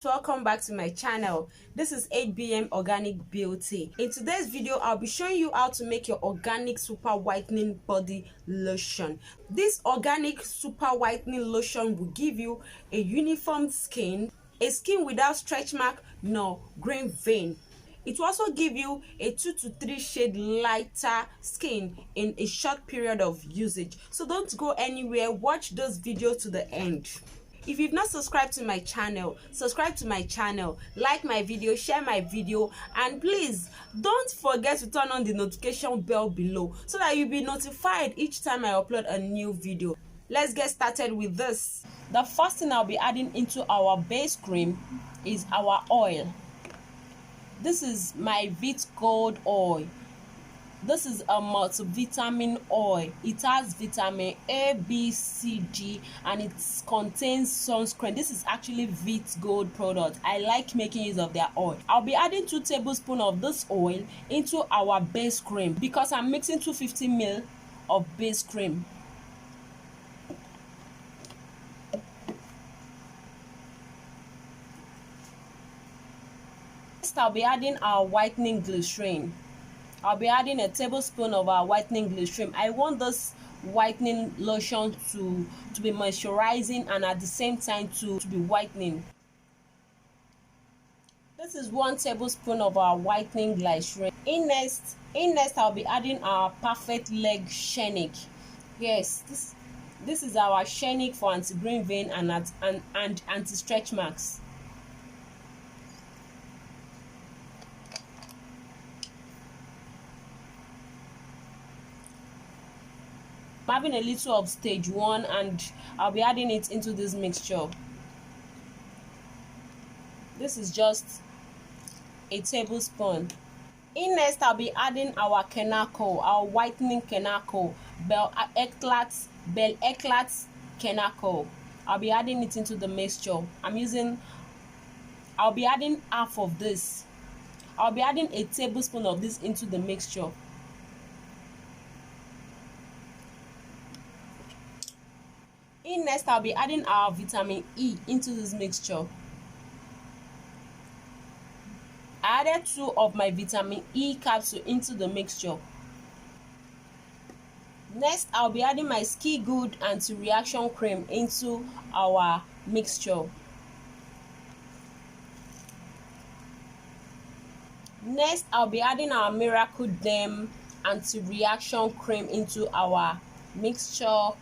Welcome back to my channel. This is 8BM Organic Beauty. In today's video, I'll be showing you how to make your organic super whitening body lotion. This organic super whitening lotion will give you a uniform skin, a skin without stretch mark nor grain vein. It will also give you a 2 to 3 shade lighter skin in a short period of usage. So don't go anywhere, watch this video to the end. If you've not subscribed to my channel, subscribe to my channel, like my video, share my video, and please don't forget to turn on the notification bell below so that you'll be notified each time I upload a new video. Let's get started with this. The first thing I'll be adding into our base cream is our oil. This is my Vit Gold oil. This is a multivitamin oil. It has vitamin A, B, C, G, and it contains sunscreen. This is actually Vit Gold product. I like making use of their oil. I'll be adding 2 tablespoons of this oil into our base cream because I'm mixing 250 ml of base cream. Next, I'll be adding our whitening glycerin. I'll be adding a tablespoon of our whitening glycerin. I want this whitening lotion to be moisturizing and at the same time to be whitening. This is 1 tablespoon of our whitening glycerin. In next I'll be adding our perfect leg shenic. Yes, this is our shenic for anti-grain vein and anti-stretch marks. I'm having a little of stage 1 and I'll be adding it into this mixture. This is just a tablespoon. In next, I'll be adding our Kenako, our whitening Kenako, Bell Eclat Kenako. I'll be adding it into the mixture. I'll be adding half of this. I'll be adding a tablespoon of this into the mixture. In next, I'll be adding our vitamin E into this mixture. I added 2 of my vitamin E capsule into the mixture. Next, I'll be adding my Skin Good anti-reaction cream into our mixture. Next, I'll be adding our Miracle Derm anti-reaction cream into our mixture.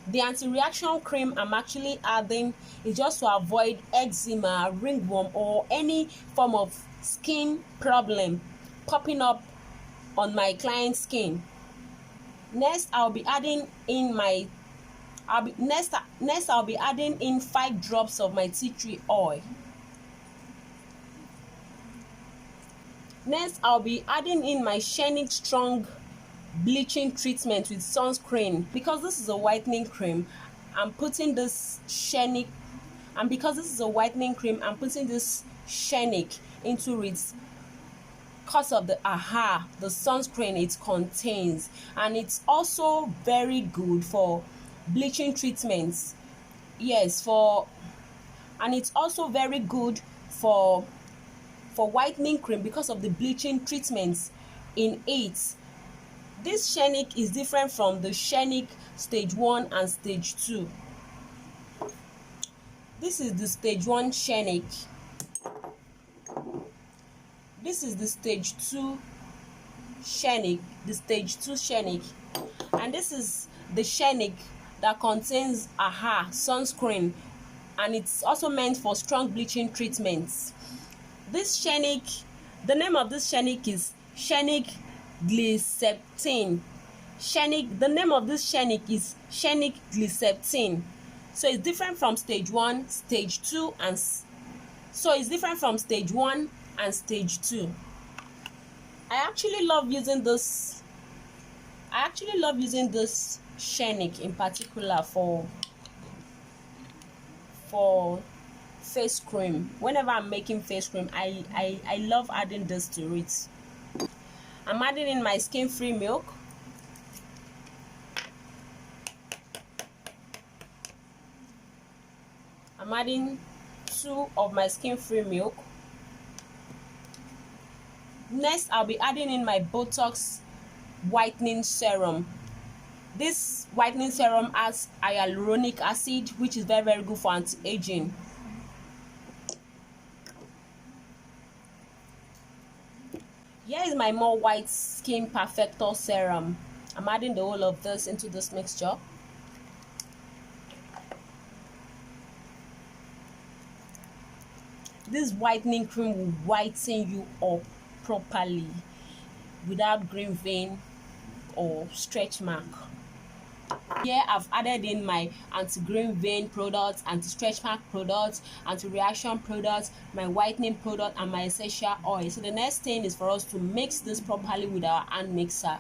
The anti-reaction cream I'm actually adding is just to avoid eczema, ringworm, or any form of skin problem popping up on my client's skin. Next, I'll be adding in I'll be adding in 5 drops of my tea tree oil. Next, I'll be adding in my Shenic Strong bleaching treatment with sunscreen. Because this is a whitening cream, I'm putting this Shenic, and because this is a whitening cream, I'm putting this Shenic into it because of the sunscreen it contains, and it's also very good for bleaching treatments. Yes, and it's also very good for whitening cream because of the bleaching treatments in it. This Shenic is different from the Shenic stage 1 and stage 2. This is the stage 1 Shenic. This is the stage 2 Shenic, and this is the Shenic that contains sunscreen, and it's also meant for strong bleaching treatments. This Shenic, the name of this Shenic is Shenic Glyceptin. The name of this Shenic is Shenic Glyceptin. So it's different from stage 1, stage 2, and stage 2. I actually love using this Shenic in particular for face cream. Whenever I'm making face cream, I love adding this to it. I'm adding in my skin-free milk. I'm adding 2 of my skin free milk. Next, I'll be adding in my Botox whitening serum. This whitening serum has hyaluronic acid, which is very good for anti-aging. Here is my more white skin perfector serum. I'm adding the whole of this into this mixture. This whitening cream will whiten you up properly without green vein or stretch mark. Here I've added in my anti-green vein products, anti-stretch mark products, anti-reaction products, my whitening product, and my essential oil. So the next thing is for us to mix this properly with our hand mixer.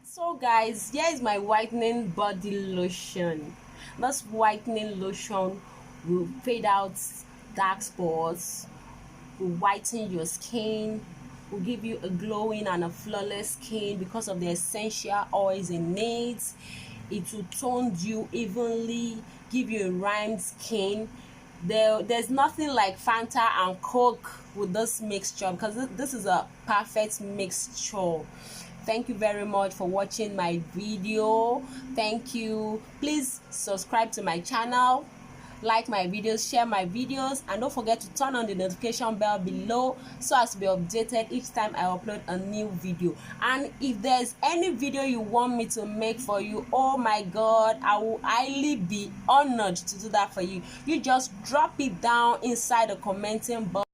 So guys, here is my whitening body lotion. This whitening lotion will fade out dark spots, will whiten your skin, will give you a glowing and a flawless skin because of the essential oils in it. It will tone you evenly, give you a rhymed skin. There's nothing like Fanta and Coke with this mixture, because this is a perfect mixture. Thank you very much for watching my video. Thank you. Please subscribe to my channel, like my videos, share my videos, and don't forget to turn on the notification bell below so as to be updated each time I upload a new video. And if there's any video you want me to make for you, oh my god, I will highly be honored to do that for you. You just drop it down inside the commenting box.